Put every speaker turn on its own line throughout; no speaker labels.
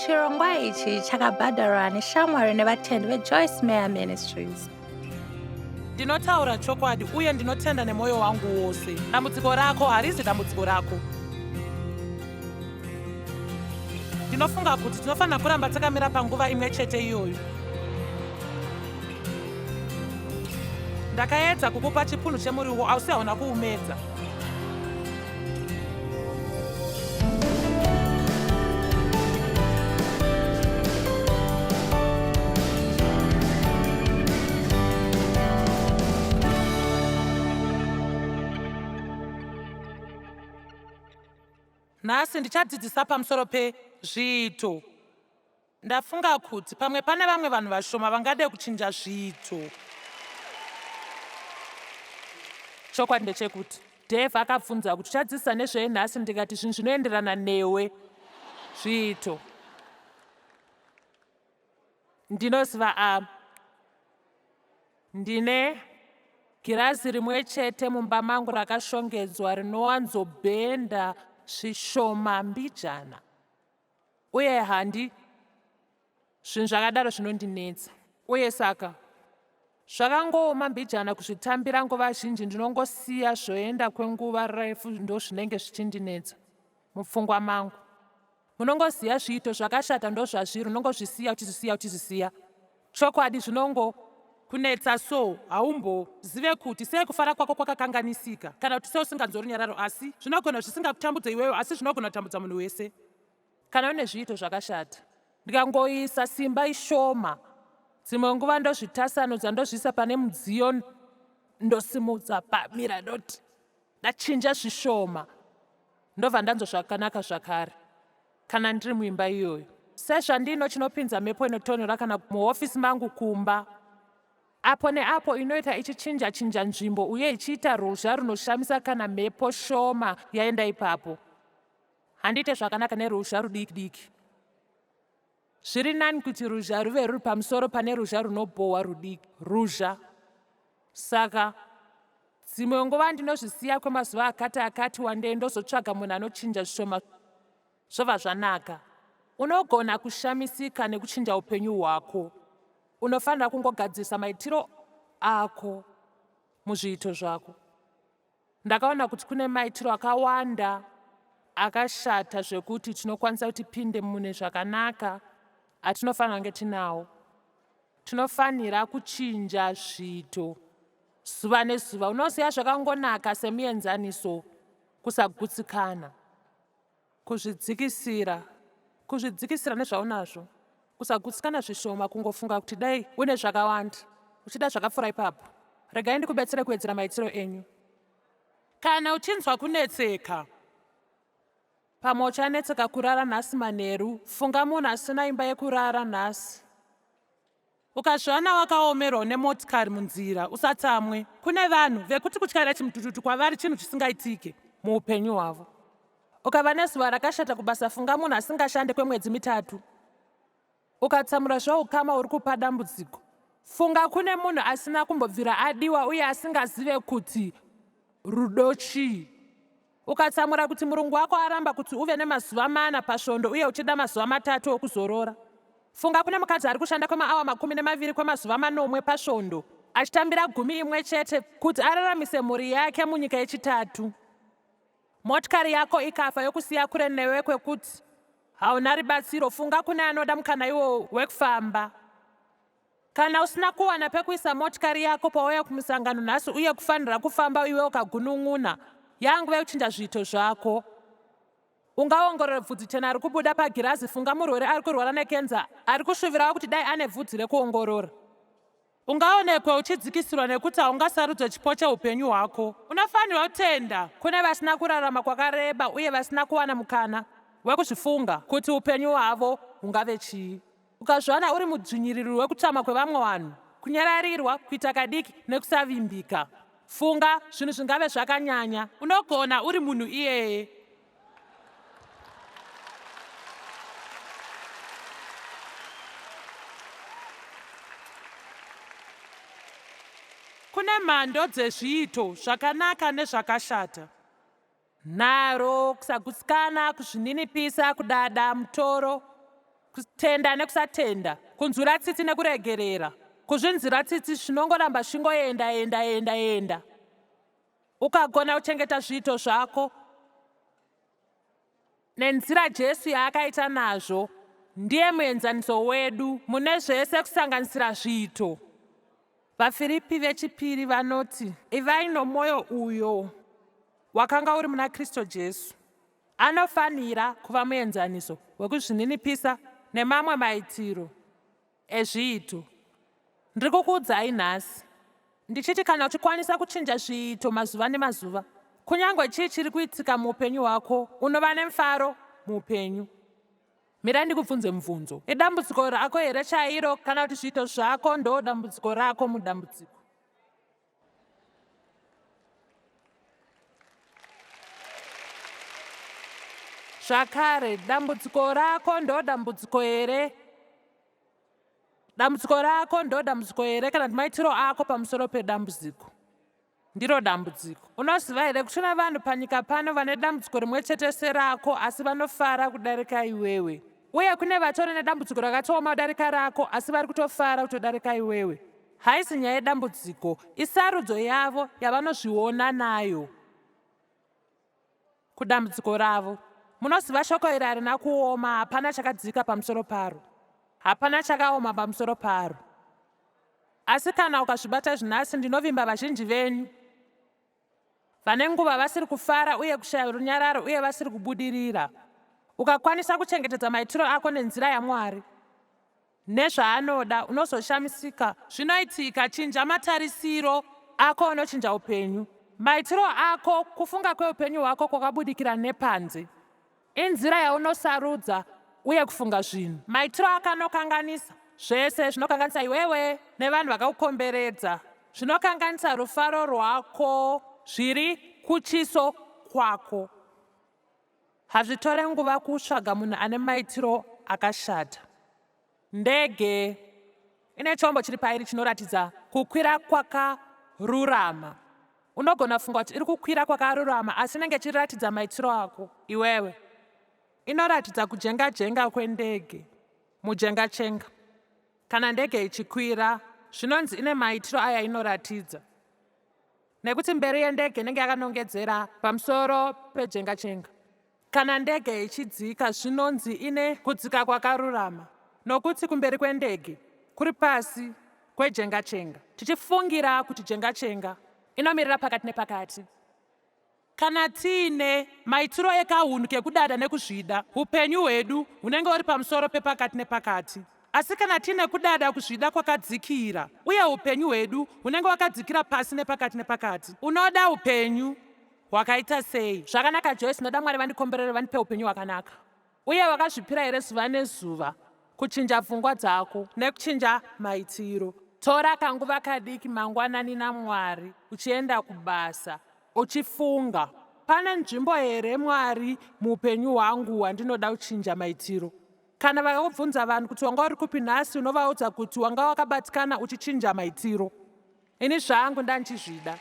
Chirongwa ichi chakabhadharwa neshamwari nevatendi veJoyce Meyer Ministries.
Ndinotaura chokwadi uye ndinotenda nemwoyo wangu wose. Dambudziko rako harisi dambudziko rako. Ndinofunga kuti tinofanira kuramba takamira panguva imwe chete iyoyo. Ndakaedza kukupa chipunu chemuriwo asi hauna kuumedza. Nhasi ndichadzidzisa pamusoro pezviito. Ndafunga kuti pamwe pane vamwe vanhu vashoma vangade kuchinja zviito. Chokwadi ndechekuti Dave akabvunza kuti tichadzidzisa nezvenhasi ndikati zvinhu zvinoenderana newe zviito. Ndinoziva ndine girazi rimwe chete mumba mangu rakashongedzwa rinowanzobhenda zvishoma mbijana. Uye handi zvinhu zvakadaro zvinondinetsa. Uye saka zvakangooma mbijana kuzvitambira nguva zhinji ndinongosiya zvoenda kwenguva refu ndo zvinenge zvichindinetsa mupfungwa mangu. Munongoziya zviito zvakashata ndo zvazviri unongozvisiya. Chokwadi zvinongokunetsa so haumbozive kuti sei kufara kwako kwakakanganisika kana kuti sei usinganzori nyararo asi zvinogona zvisingakutambudze iweyo asi zvinogona kutambudza munhu wese. Kana une zviito zvakashata ndikangoisa simba ishoma dzimwe nguva ndozvitasanudza ndozviisa pane mudziyo ndosimudza pamira ndoti ndachinja zvishoma ndobva ndanzwa zvakanaka zvakare kana ndiri muimba iyoyo. Sezvandino chinopinza mhepo inotonhora kana muhofisi mangu kumba apo neapo inoita ichichinja nzvimbo uye ichiita ruzha runoshamisa kana mhepo shoma yaenda ipapo. Handiite zvakanaka neruzha rudiki. Zviri nani kuti ruzha ruve ruri pamusoro pane ruzha runobhohwa ruzha. Saka dzimwe nguva ndinozvisiya kwemazuva akati wandei ndozotsvaga munhu anochinja zvishoma zvobva zvanaka. Unogona kushamisika nekuchinja upenyu hwako. Unofanira kungogadzisa maitiro ako muzviito zvako. Ndakaona kuti kune maitiro akawanda akashata zvekuti tinokwanisa kuti tipinde mune zvakanaka atinofanira kunge tinawo. Tinofanira kuchinja zviito zuva nezuva. Unoziva zvakangonaka semuenzaniso, kusagutsikana, kuzvidzikisira nezvaunazvo, kusagutsikana zvishoma, kungofunga kuti dai une zvakawanda uchida zvakapfuura ipapo. Regai ndikubetsere kuwedzera maitiro enyu. Kana uchinzwa kunetseka, pamwe uchanetseka kurara nhasi manheru, funga munhu asina imba yekurara nhasi. Ukazviwana wakaomerwa nemotikari munzira usatsamwe. Kune vanhu vekuti kutyara chimutututu kwavari chinhu chisingaitike muupenyu hwavo. Ukava nezuva rakashata kubasa, funga munhu asingashande kwemwedzi 3. Ukatsamura zvoukama uri kupa dambudziko. Funga kune munhu asina kumbobvira adiwa uye asingazive kuti rudo chii. Ukatsamura kuti murungu wako aramba kuti uve nemazuva 4 pasvondo uye uchida mazuva 3 okuzorora. Funga kune mukadzi ari kushanda kwemaawa 20 kwemazuva 9 pasvondo achitambira 11 chete kuti araramise mhuri yake munyika yechitatu. Motikari yako ikafa yokusiya kure newe kwekuti hauna ribatsiro, funga kune anoda mukana iwo wekufamba. Kana usina kuwana pekuisa motikari yako pauya kumusangano nhasi uye kufanira kufamba iwe ukagunun'una, yanguva kuchinja zviito zvako. Ungaongorora bvudzi chena ari kubuda pagirazi, funga murwere ari kurwara nekenza ari kushuvirawo kuti dai ane bvudzi rekuongorora. Ungaonekwa uchidzikisirwa nekuti haungasarudzwe chipo cheupenyu hwako. Unofanirwa kutenda kune vasina kurarama kwakareba uye vasina kuwana mukana wekuzvifunga kuti upenyu hwavo hungave chii. Ukazviwana uri mudzvinyiriri wekutama kwevamwe vanhu, kunyararirwa, kuita kadiki nekusavimbika, funga zvinhu zvingave zvakanyanya. Unogona uri munhu iyeye. Kune mhando dzezviito zvakanaka nezvakashata. Nharo, kusagutsikana, kuzvininipisa, kudada, mutoro. kutenda nekusatenda, kunzwira tsitsi nekuregerera, kuzvinzira tsitsi zvinongoramba zvingoenda. Ukagona kuchengeta zviito zvako nenzira Jesu yaakaita nazvo, ndiye muenzaniso wedu mune zvese kusanganisira zviito. VaFiripi vechipiri vanoti, ivai nomwoyo uyo wakanga uri muna Kristu Jesu. Anofanira kuva muenzaniso wekuzvininipisa nemamwe maitiro ezviito. Ndiri kukuudzai nhasi ndichiti kana uchikwanisa kuchinja zviito mazuva nemazuva, kunyange chii chiri kuitika muupenyu hwako, unova nemufaro muupenyu. Mira ndikubvunze mubvunzo. Idambudziko rako here chairo kana kuti zviito zvako ndo dambudziko rako mudambudziko? Zvakare, dambudziko rako ndo dambudziko here? Dambudziko rako ndo dambudziko here kana kuti maitiro ako pamusoro pedambudziko ndiro dambudziko? Unoziva here kuti kuna vanhu panyika pano vane dambudziko rimwe chete serako asi vanofara kudarika iwewe, uye kune vatori nedambudziko rakatooma kudarika rako asi vari kutofara kutodarika iwewe. Haisi nyaya yedambudziko, isarudzo yavo yavanozviona nayo kudambudziko ravo. Munoziva shoko iri harina kuoma, hapana chakadzika pamusoro paro, hapana chakaoma pamusoro paro. Asi kana ukazvibata zvinhasi, ndinovimba vazhinji venyu vane nguva vasiri kufara uye kushaya runyararo uye vasiri kubudirira. Ukakwanisa kuchengetedza maitiro ako nenzira yaMwari nezvaanoda, unozoshamisika. Zvinoitika, chinja matarisiro ako unochinja upenyu. Maitiro ako, kufunga kweupenyu hwako kwakabudikira nepanze. Inzira yaunosarudza uye kufunga zvinhu. Maitiro akanokanganisa zvese, zvinokanganisa iwewe nevanhu vakakukomberedza, zvinokanganisa rufaro rwako, zviri kuchiso kwako. Hazvitore nguva kutsvaga munhu ane maitiro akashata. Ndege ine chombo chiri pairi chinoratidza kukwira kwakarurama. Unogona funga kuti iri kukwira kwakarurama asi inenge ichiratidza maitiro ako iwewe. Inoratidza kujenga kwendege mujenga-chenga. Kana ndege ichikwira, zvinonzi ine maitiro aya inoratidza, nekuti mberi yendege inenge yakanongedzera pamusoro pejenga-chenga. Kana ndege ichidzika, zvinonzi ine kudzika kwakarurama, nokuti kumberi kwendege kuri pasi kwejenga-chenga. Tichifungira kuti jenga-chenga inomirira pakati nepakati. Kana tiine maitiro ekahunu kekudada nekuzvida, upenyu hwedu hunenge huri pamusoro pepakati nepakati. Asi kana tiine kudada kuzvida kwakadzikira uye upenyu hwedu hunenge hwakadzikira pasi nepakati nepakati, unoda upenyu hwakaita sei? Zvakanaka Joyce, noda Mwari vandikomberere vandipe upenyu hwakanaka. Uye wakazvipira here zuva nezuva kuchinja pfungwa dzako nekuchinja maitiro? Tora kanguva kadiki mangwanani naMwari uchienda kubasa uchifunga, pane nzvimbo here Mwari muupenyu hwangu wandinoda kuchinja maitiro? Kana vakakubvunza vanhu kuti wanga uri kupi nhasi, unovaudza kuti wanga wakabatikana uchichinja maitiro. Ini zvangu ndandichizvida.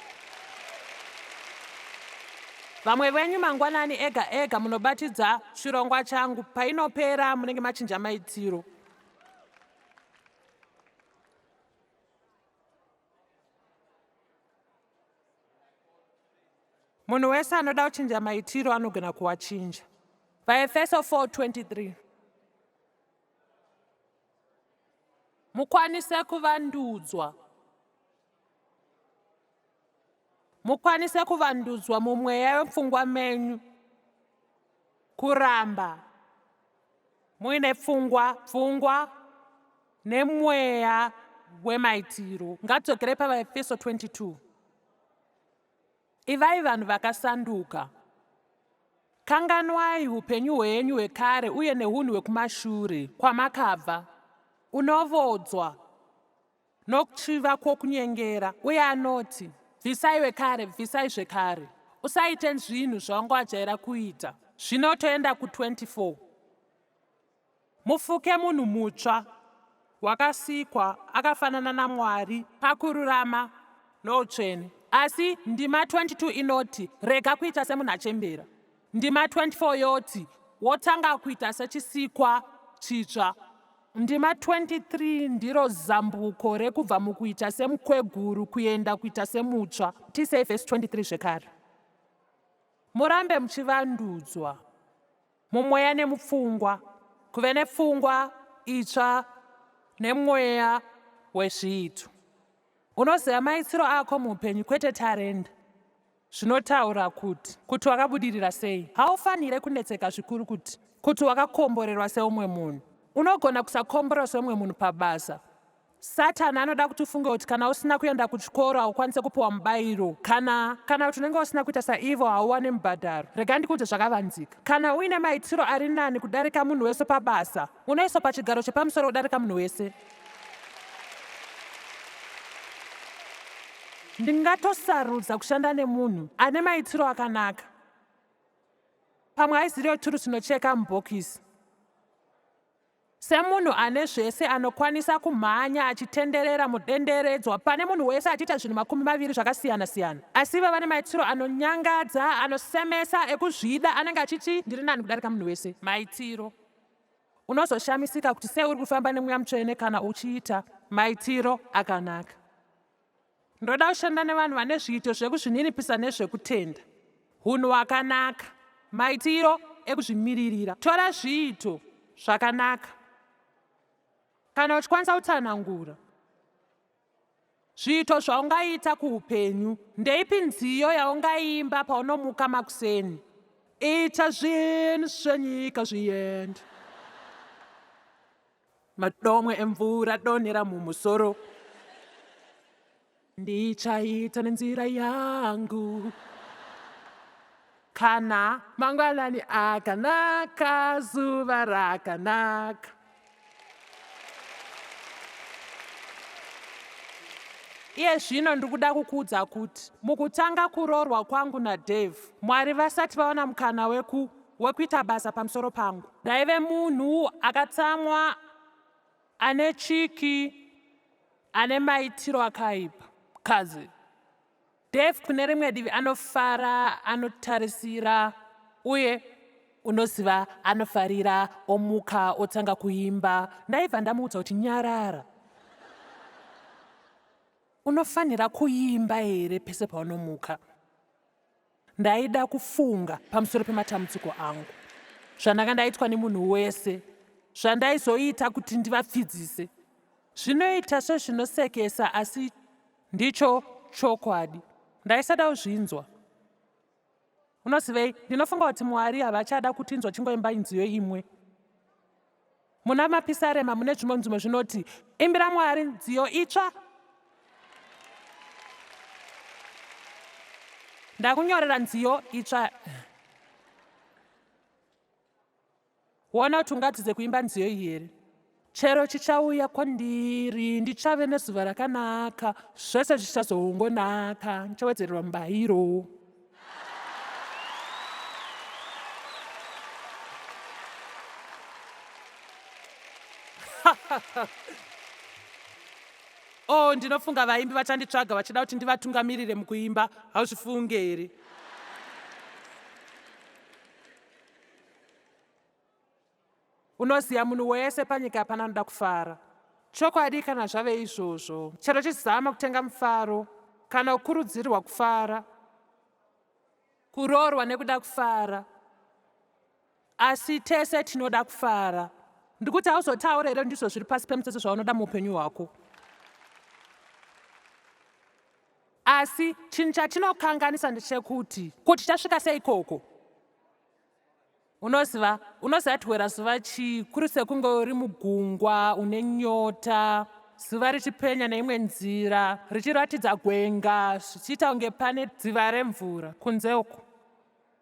Vamwe venyu mangwanani ega ega munobatidza chirongwa changu, painopera munenge machinja maitiro. Munhu wese anoda kuchinja maitiro anogona kuwachinja. VaEfeso 4:23. Mukwanise kuvandudzwa. Mukwanise kuvandudzwa mumweya wepfungwa menyu, kuramba muine pfungwa nemweya wemaitiro. Ngatidzokere paVaEfeso 22. Ivai vanhu vakasanduka. Kanganwai upenyu hwenyu hwekare uye neunhu hwekumashure kwamakabva. Unovodzwa nokuchiva kwokunyengera, uye anoti, bvisai wekare, bvisai zvekare. Usaite zvinhu zvawanga wajaira kuita. Zvino toenda ku24. Mufuke munhu mutsva wakasikwa akafanana naMwari pakururama noutsvene. Asi ndima 22 inoti, rega kuita semunhu achembera. Ndima 24 yoti, wotanga kuita sechisikwa chitsva. Ndima 23 ndiro zambuko rekubva mukuita semukweguru kuenda kuita semutsva. Tisei vhesi 23 zvekare. Murambe muchivandudzwa mumweya nemupfungwa, kuve nepfungwa itsva nemweya wezviito. Unoziva maitiro ako muupenyu, kwete tarenda. Zvinotaura kuti wakabudirira sei. Haufanire kunetseka zvikuru kuti wakakomborerwa seumwe munhu. Unogona kusakomborerwa seumwe munhu pabasa. Satani anoda kuti ufunge kuti kana usina kuenda kuchikoro haukwanise kupiwa mubayiro, kana kuti unenge usina kuita saIvo hauwane mubhadharo. Rega ndikuti zvakavanzika. Kana uine maitiro ari nani kudarika munhu wese pabasa, unoiswa pachigaro chepamusoro kudarika munhu wese. Ndingatosarudza kushanda nemunhu ane maitiro akanaka. Pamwe aizirewo turu zvinocheka mubhokisi. Semunhu ane zvese anokwanisa kumhanya achitenderera mudenderedzwa pane munhu wese achiita zvinhu 20 zvakasiyana-siyana. Asi ivo vane maitiro anonyangadza, anosemesa, ekuzvida, anenge achiti ndiri nani kudarika munhu wese. Maitiro. Unozoshamisika kuti sei uri kufamba nemweya mutsvene kana uchiita maitiro akanaka. Ndoda kushanda nevanhu vane zviito zvekuzvininipisa nezvekutenda. Hunhu hwakanaka. Maitiro ekuzvimiririra. Tora zviito zvakanaka. Kana uchikwanisa kutsanangura zviito zvaungaita kuupenyu, ndeipi nziyo yaungaimba paunomuka makuseni? Ita zvinhu zvenyika zviende. Madomwe emvura donhera mumusoro. Ndichaita nenzira yangu. Kana mangwanani akanaka, zuva rakanaka. Iye zvino ndikuda kukuudza kuti mukutanga kuroorwa kwangu naDave, Mwari vasati vaona mukana wekuita basa pamusoro pangu. Ndaive munhu akatsamwa, ane chiki, ane maitiro akaipa. Kazi Dave kune rimwe divi anofara, anotarisira, uye unoziva anofarira, omuka, otanga kuimba. Ndaibva ndamuudza kuti nyarara. Unofanira kuimba here pese paunomuka. Ndaida kufunga pamusoro pematambudziko angu. Zvandanga ndaitwa nemunhu wese. Zvandaizoita kuti ndivapfidzise. Zvinoita sezvinosekesa asi ndicho chokwadi. Ndaisada kuzvinzwa. Unozivei, ndinofunga kuti Mwari havachada kutinzwa chingoimba nziyo imwe. Muna mapisarema mune zvimwe zvinoti, imbira Mwari nziyo itsva. Ndakunyorera nziyo itsva. Wona kuti ungadzize kuimba nziyo iyi here? Chero chichauya kwandiri, ndichave nezuva rakanaka, zvese zvichazongonaka, ndichawedzererwa mubayiro. Oh, ndinofunga vaimbi vachanditsvaga vachida kuti ndivatungamirire mukuimba, hauzvifunge here? Unoziva munhu wese panyika hapana anoda kufara. Chokwadi kana zvave izvozvo, chero chizama kutenga mufaro, kana kukurudzirwa kufara, kuroorwa nekuda kufara. Asi tese tinoda kufara. Ndikuti hauzotaura here ndizvo zviri pasi pemutsetse zvaunoda muupenyu hwako. Asi chinhu chatinokanganisa ndechekuti chasvika sei ikoko. Unoziva tiwera zuva chikuru sekunge uri mugungwa, une nyota, zuva richipenya neimwe nzira, richiratidza gwenga, zvichiita kunge pane dziva remvura kunze uku.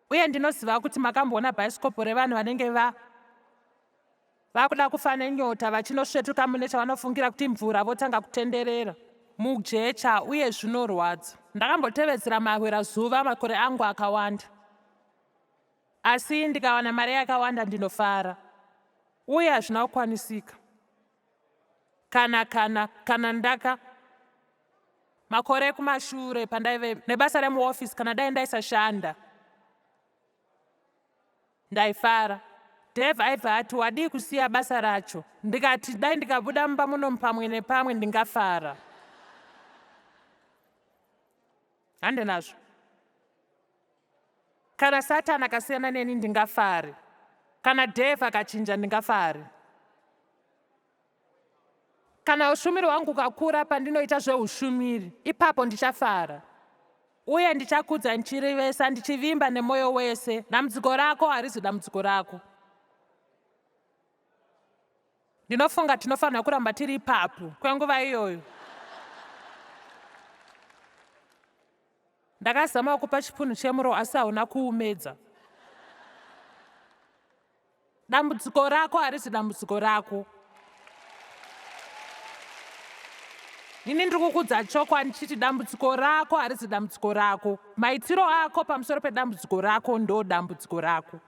Uye ndinoziva kuti makamboona bhaisikopo revanhu vanenge vakuda kufa nenyota vachinosvetuka mune chavanofungira kuti mvura votanga kutenderera mujecha, uye zvinorwadza. Ndakambotevedzera mahwera zuva makore angu akawanda. Asi ndikawana mari yakawanda ndinofara. Uye hazvina kukwanisika. Kana ndaka makore kumashure pandaive nebasa remuofisi, kana dai ndaisashanda, ndaifara. Dave aibva ati, wadii kusiya basa racho? Ndikati, dai ndikabuda mumba muno pamwe nepamwe ndingafara. Hande nazvo. Kana Satani akasiyana neni ndingafare. Kana Dave akachinja ndingafare. Kana ushumiri hwangu ukakura pandinoita zveushumiri, ipapo ndichafara. Uye ndichakudza ndichirevesa ndichivimba nemwoyo wese. Dambudziko rako harizi dambudziko rako. Ndinofunga tinofanira kuramba tiri ipapo kwenguva iyoyo. Ndakazama kupa chipunu chemuro asi hauna kuumedza. Dambudziko rako harizi dambudziko rako. Nini ndiri kukudza chokwadi ndichiti dambudziko rako harizi dambudziko rako. Maitiro ako pamusoro pedambudziko rako ndo dambudziko rako.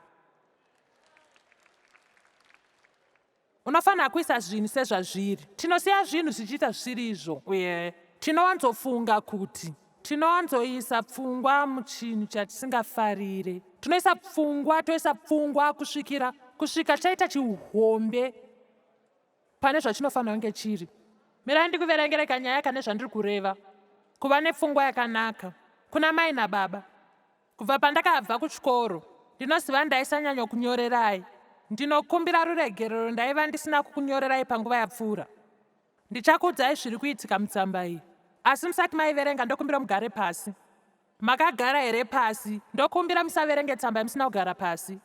Unofanira kuisa zvinhu sezvazviri. Tinosiya zvinhu zvichiita zvisiri izvo. Uye tinowanzofunga kuti tinowanzoisa pfungwa muchinhu chatisingafarire. Toisa pfungwa kusvika chaita chihombe pane zvachinofanira kunge chiri. Mirai ndikuverengere kanyaya kane zvandiri kureva. Kuva nepfungwa yakanaka kuna mai nababa. Kubva pandakabva kuchikoro ndinoziva ndaisanyanya kunyorerai. Ndinokumbira ruregerero ndaiva ndisina kukunyorerai panguva yapfuura. Ndichakuudzai zviri kuitika mutsamba iyi. Asi musati maiverenga ndokumbira mugare pasi. Makagara here pasi? Ndokumbira musaverenge tsamba musina kugara pasi.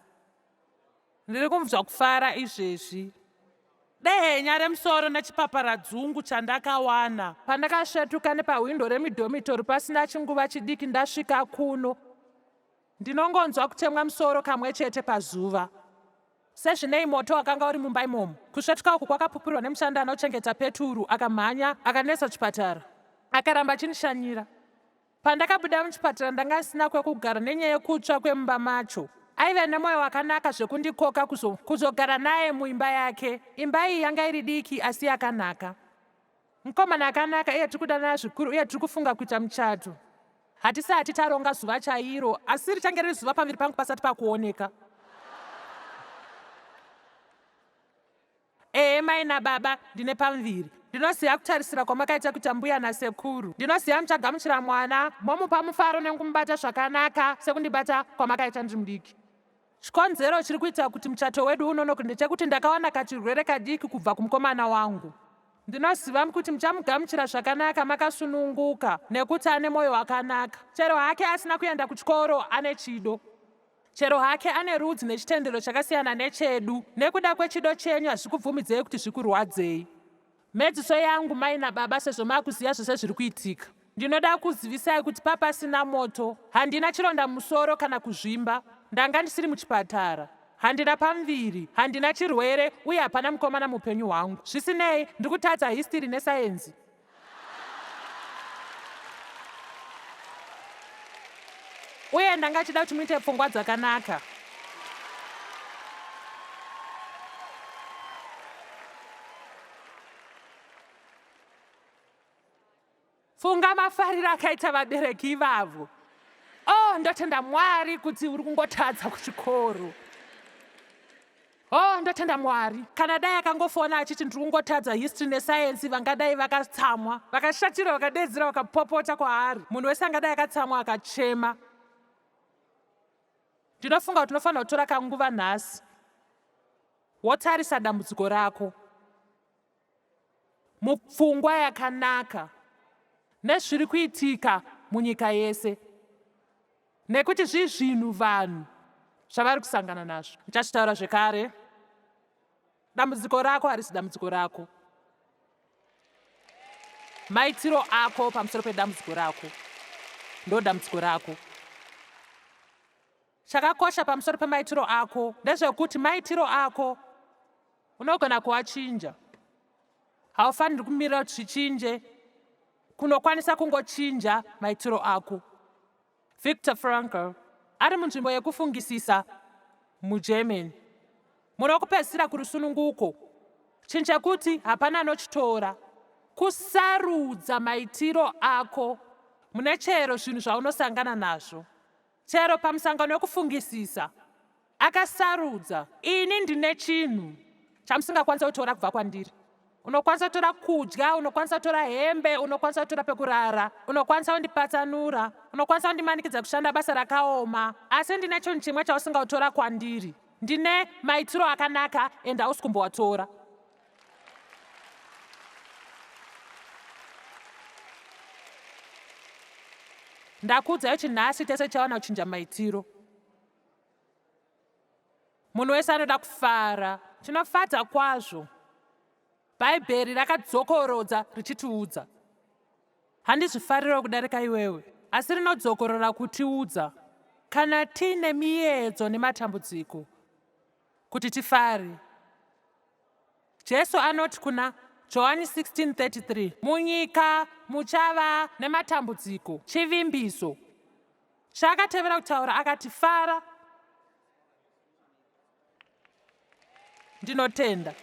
Ndiri kumva kufara izvezvi. Dehenya remusoro nechipaparadzungu chandakawana pandakasvetuka nepawindo remidhomitori pasina chinguva chidiki ndasvika kuno. Ndinongonzwa kutemwa musoro kamwe chete pazuva. Sezvinei moto wakanga uri mumba imomo. Kusvetuka uku kwakapupurwa nemushandi anochengeta peturu akamhanya akanesa chipatara. Akaramba achinishanyira. Pandakabuda muchipatara ndanga ndisina kwekugara nenyaya yekutsva kwemumba macho. Aive nemwoyo wakanaka zvekundikoka kuzogara naye muimba yake. Imba iyi yanga iri diki asi yakanaka. Mukomana akanaka iye tiri kudanana zvikuru uye tiri kufunga kuita muchato. Hatisati taronga zuva chairo asi richange riri zuva pamberi pangu pasati pakuoneka. Mai nababa ndine pamuviri. Ndinoziva kutarisira kwamakaita kuita mbuya nasekuru. Ndinoziva muchagamuchira mwana momupa mufaro nekumubata zvakanaka sekundibata kwamakaita ndiri mudiki. Chikonzero chiri kuita kuti muchato wedu unonoke ndechekuti ndakawana kachirwere kadiki kubva kumukomana wangu. Ndinoziva kuti muchamugamuchira zvakanaka makasununguka nekuti ane mwoyo wakanaka. Chero hake asina kuenda kuchikoro ane chido. Chero hake ane rudzi nechitendero chakasiyana nechedu. Nekuda kwechido chenyu hazvikubvumidzei kuti zvikurwadzei. Medziso yangu mai nababa sezvo makuziva zvose zviri kuitika. Ndinoda kuzivisai kuti papasina moto. Handina chironda musoro kana kuzvimba. Ndanga ndisiri muchipatara. Handina pamuviri. Handina chirwere uye hapana mukomana mupenyu hwangu. Zvisinei ndiri kutadza histiri nesayenzi. Uye ndanga chida kuti muite pfungwa dzakanaka. Funga mafariro akaita vabereki ivavo. Ndotenda Mwari kuti uri kungotadza kuchikoro. Ndotenda Mwari. Kana dai akangofona achiti ndiri kungotadza history nesayensi vangadai vakatsamwa, vakashatira, vakadedzera, vakapopota kwaari. Munhu wese angadai akatsamwa akachema. Ndinofunga kuti unofanira kutora kanguva nhasi wotarisa dambudziko rako mupfungwa yakanaka nezviri kuitika munyika yese. Nekuti zvinhu vanhu zvavari kusangana nazvo. Ndichachitaura zvekare. Dambudziko rako harisi dambudziko rako. Maitiro ako pamusoro pedambudziko rako ndo dambudziko rako. Chakakosha pamusoro pemaitiro ako ndezvekuti maitiro ako unogona kuachinja. Haufaniri kumirira kuti zvichinje. Kunokwanisa kungochinja maitiro ako. Viktor Frankl ari munzvimbo yekufungisisa muGermany. Muno kupedzisira kurusununguko. Chinhu chekuti hapana anochitora. Kusarudza maitiro ako mune chero zvinhu zvaunosangana nazvo. Chero pamusangano wekufungisisa akasarudza, ini ndine chinhu chamusingakwanisa kutora kubva kwandiri. Unokwanisa kutora kudya, unokwanisa kutora hembe, unokwanisa kutora pekurara, unokwanisa kundipatsanura, unokwanisa kundimanikidza kushanda basa rakaoma, asi ndine chinhu chimwe chausingatora kwandiri. Ndine maitiro akanaka ende hausi kumboatora. Ndakuudzayo chinhasi tese chawana kuchinja maitiro. Munhu wese anoda kufara, chinofadza kwazvo. Bhaibheri rakadzokorodza richitiudza. Handizvifariro kudarika iwewe, asi rinodzokorora kutiudza kana tiine miedzo nematambudziko kuti tifare. Jesu anoti kuna Johani 16:33, munyika muchava nematambudziko, chivimbiso. Chaakatevera kutaura akati, fara. Ndinotenda.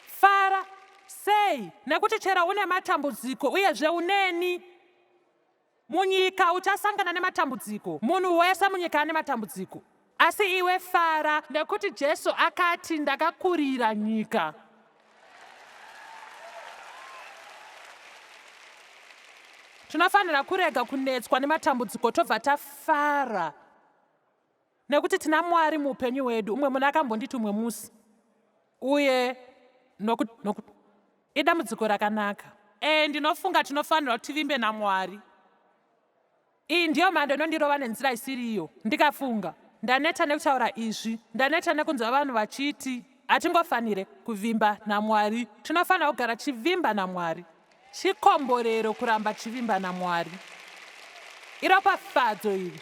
Fara sei? Nekuti chero une matambudziko uyezve uneni. Munyika uchasangana nematambudziko. Munhu wese munyika ane matambudziko. Asi iwe fara, nekuti Jesu akati ndakakurira nyika. Tinofanira kurega kunetswa nematambudziko tobva tafara. Nekuti tina Mwari muupenyu hwedu. Umwe munhu akambonditi umwe musi. Uye nokuti idambudziko rakanaka. Ndinofunga tinofanira kuti tivimbe naMwari. Iyi ndiyo mhando inondirova nenzira isiriyo. Ndikafunga, ndaneta nekutaura izvi, ndaneta nekunzwa vanhu vachiti hatingofanire kuvimba naMwari. Tinofanira kugara chivimba naMwari. Chikomborero kuramba chivimba naMwari. Iropafadzo iri.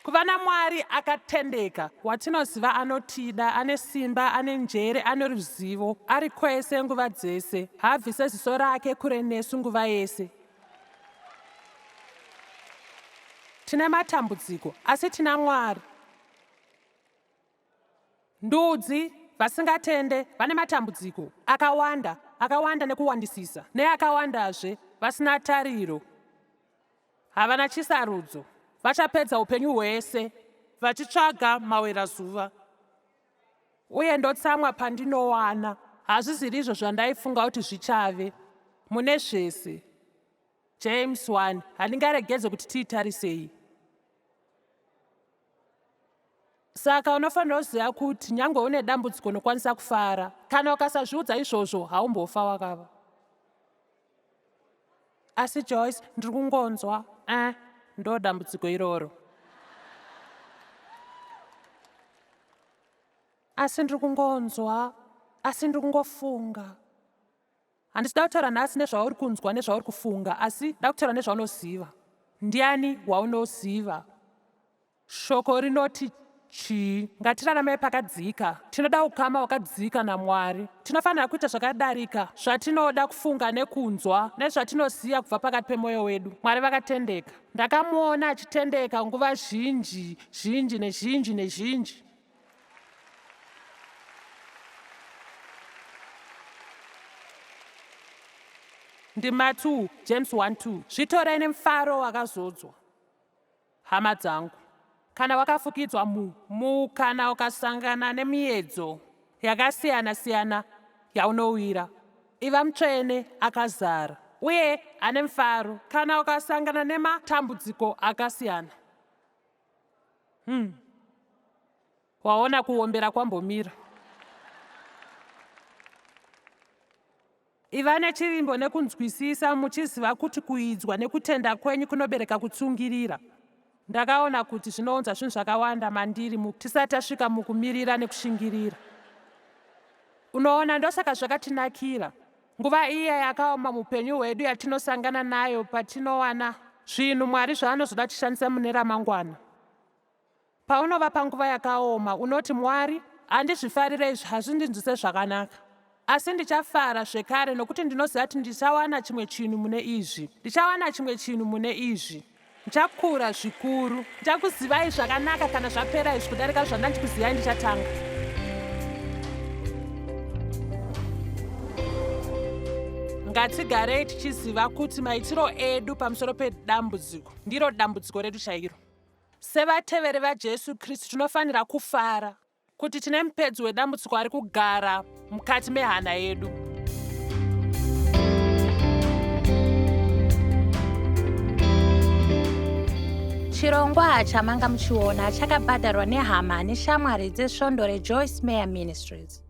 Kuva naMwari akatendeka, watinoziva anotida, ane simba, ane njere, ane ruzivo, ari kwese nguva dzese, habvise ziso rake kure nesu nguva yese. Tine matambudziko, asi tina Mwari. Ndudzi vasingatende vane matambudziko akawanda nekuwandisisa, neakawandazve vasina tariro. Havana chisarudzo. Vachapedza upenyu hwese vachitsvaga mawerazuva. Uye ndotsamwa pandinowana, hazviziri izvo zvandaifunga kuti zvichave. Mune zvese. James 1, handingaregedze kuti tiitarisei. Saka unofanira kuziva kuti nyange une dambudziko unokwanisa kufara. Kana ukasazviudza izvozvo, haumbofa wakava. Asi Joyce, ndiri kungonzwa. Ndo dambudziko iroro. Asi ndiri kungonzwa, asi ndiri kungofunga. Handisi da kutaura nhasi nezvauri kunzwa nezvauri kufunga, asi da kutaura nezvaunoziva. Ndiani waunoziva? Shoko rinoti chii? Ngatirarame pakadzika. Tinoda ukama wakadzika naMwari. Tinofanira kuita zvakadarika, zvatinoda kufunga nekunzwa, nezvatinoziva kubva pakati pemwoyo wedu. Mwari vakatendeka. Ndakamuona achitendeka nguva zhinji. Ndima 2, James 1:2. Zvitorei nemufaro wakazodzwa. Hama dzangu, kana wakafukidzwa kana ukasangana nemiedzo yakasiyana-siyana yaunowira, iva mutsvene akazara uye ane mufaro kana ukasangana nematambudziko akasiyana. Waona kuombera kwambomira. Iva nechivimbo nekunzwisisa, muchiziva kuti kuidzwa nekutenda kwenyu kunobereka kutsungirira. Ndakaona kuti zvinounza zvinhu zvakawanda mandiri tisati tasvika mukumirira nekushingirira. Unoona, ndosaka zvakatinakira. Nguva iya yakaoma mupenyu hwedu yatinosangana nayo patinowana zvinhu Mwari zvaanozoda tishandisa mune ramangwana. Paunova panguva yakaoma, unoti Mwari, handizvifarire izvi, hazvindinzwise zvakanaka. Asi ndichafara zvekare nokuti ndinoziva kuti ndichawana chimwe chinhu mune izvi. Ndichakura zvikuru. Ndichakuzivai zvakanaka kana zvapera izvi kudarika zvandandikuzivai ndichatanga. Ngatigarei tichiziva kuti maitiro edu pamusoro pedambudziko ndiro dambudziko redu chairo. sevateveri vajesu kristu tinofanira kufara kuti tine mupedzi wedambudziko ari kugara mukati mehana yedu.
Chirongwa chamanga muchiona chakabhadharwa nehama neshamwari dzesvondo reJoyce Meyer Ministries.